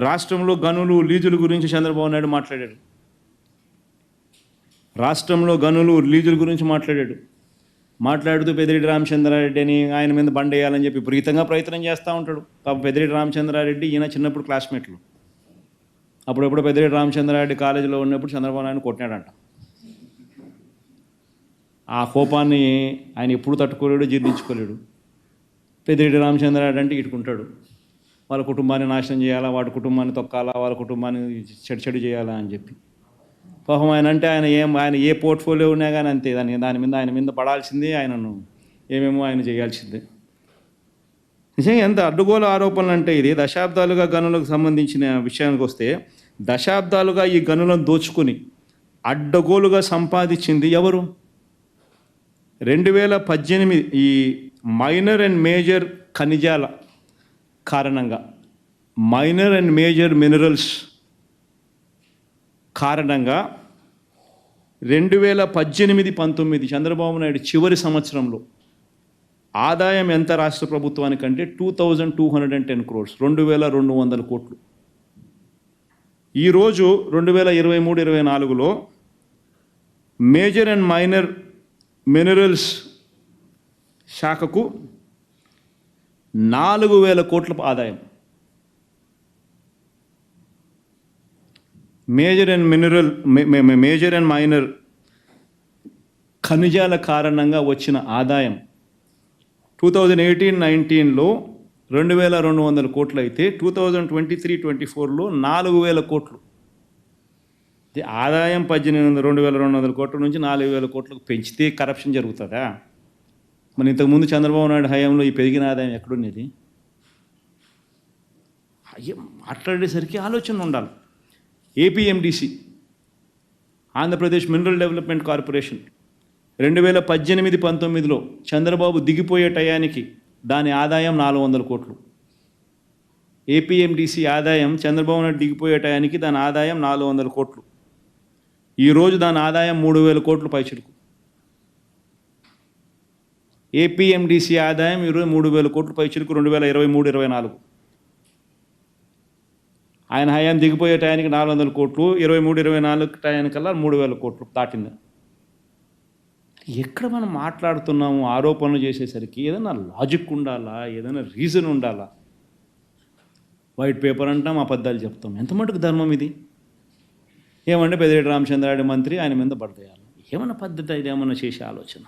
రాష్ట్రంలో గనులు లీజుల గురించి చంద్రబాబు నాయుడు మాట్లాడాడు. రాష్ట్రంలో గనులు లీజుల గురించి మాట్లాడుతూ పెద్దిరెడ్డి రామచంద్రారెడ్డి అని ఆయన మీద బండేయాలని చెప్పి విపరీతంగా ప్రయత్నం చేస్తూ ఉంటాడు. పాపం పెద్దిరెడ్డి రామచంద్రారెడ్డి ఈయన చిన్నప్పుడు క్లాస్మేట్లు. అప్పుడప్పుడు పెద్దిరెడ్డి రామచంద్రారెడ్డి కాలేజీలో ఉన్నప్పుడు చంద్రబాబు నాయుడు కొట్టినాడంట. ఆ కోపాన్ని ఆయన ఎప్పుడు తట్టుకోలేడు, జీర్ణించుకోలేడు. పెద్దిరెడ్డి రామచంద్రారెడ్డి అంటే ఇటుకుంటాడు, వాళ్ళ కుటుంబాన్ని నాశనం చేయాలా, వాడి కుటుంబాన్ని తొక్కాలా, వాళ్ళ కుటుంబాన్ని చెడు చేయాలా అని చెప్పి. పాపం ఆయన అంటే ఆయన ఏ పోర్ట్ఫోలియో ఉన్నా కానీ అంతే, ఆయన మీద పడాల్సిందే, ఆయనను ఏమేమో ఆయన చేయాల్సిందే. నిజంగా ఎంత అడ్డుగోలు ఆరోపణలు అంటే ఇది. దశాబ్దాలుగా గనులకు సంబంధించిన విషయానికి వస్తే, దశాబ్దాలుగా ఈ గనులను దోచుకుని అడ్డగోలుగా సంపాదించింది ఎవరు? 2018 ఈ మైనర్ అండ్ మేజర్ ఖనిజాల కారణంగా, మైనర్ అండ్ మేజర్ మినరల్స్ కారణంగా 2018-19 చంద్రబాబు నాయుడు చివరి సంవత్సరంలో ఆదాయం ఎంత రాష్ట్ర ప్రభుత్వానికంటే 2210 crores, 2200 కోట్లు. ఈరోజు 2023-24లో మేజర్ అండ్ మైనర్ మినరల్స్ శాఖకు 4000 కోట్ల ఆదాయం. మేజర్ అండ్ మైనర్ ఖనిజాల కారణంగా వచ్చిన ఆదాయం 2018-19లో 2200 కోట్లు అయితే 2023-24లో 4000 కోట్లు. ఆదాయం 2200 కోట్ల నుంచి 4000 కోట్లకు పెంచితే కరప్షన్ జరుగుతుందా? మరి ఇంతకుముందు చంద్రబాబు నాయుడు హయాంలో ఈ పెరిగిన ఆదాయం ఎక్కడున్నది? మాట్లాడేసరికి ఆలోచన ఉండాలి. APMDC, Andhra Pradesh mineral development corporation 2018-19లో చంద్రబాబు దిగిపోయే టయానికి దాని ఆదాయం 400 కోట్లు. ఏపీఎండిసి ఆదాయం చంద్రబాబు నాయుడు దిగిపోయే టయానికి దాని ఆదాయం 400 కోట్లు. ఈరోజు దాని ఆదాయం 3000 కోట్లు పైచిలుకు. ఏపీఎండిసి ఆదాయం ఈరోజు 3000 కోట్లు పైచిలుకు 2023-24. ఆయన హయాం దిగిపోయే టయానికి 400 కోట్లు, 23-24 టయానికల్లా 3000 కోట్లు దాటింది. ఎక్కడ మనం మాట్లాడుతున్నాము ఆరోపణలు చేసేసరికి ఏదైనా లాజిక్ ఉండాలా, ఏదైనా రీజన్ ఉండాలా? వైట్ పేపర్ అంటాం, అబద్ధాలు చెప్తాం. ఎంత మటుకు ధర్మం ఇది? ఏమంటే పెద్దిరెడ్డి రామచంద్రారెడ్డి మంత్రి, ఆయన మీద పడతాయాలి. ఏమన్నా పద్ధతి, ఇది ఏమన్నా చేసే ఆలోచన?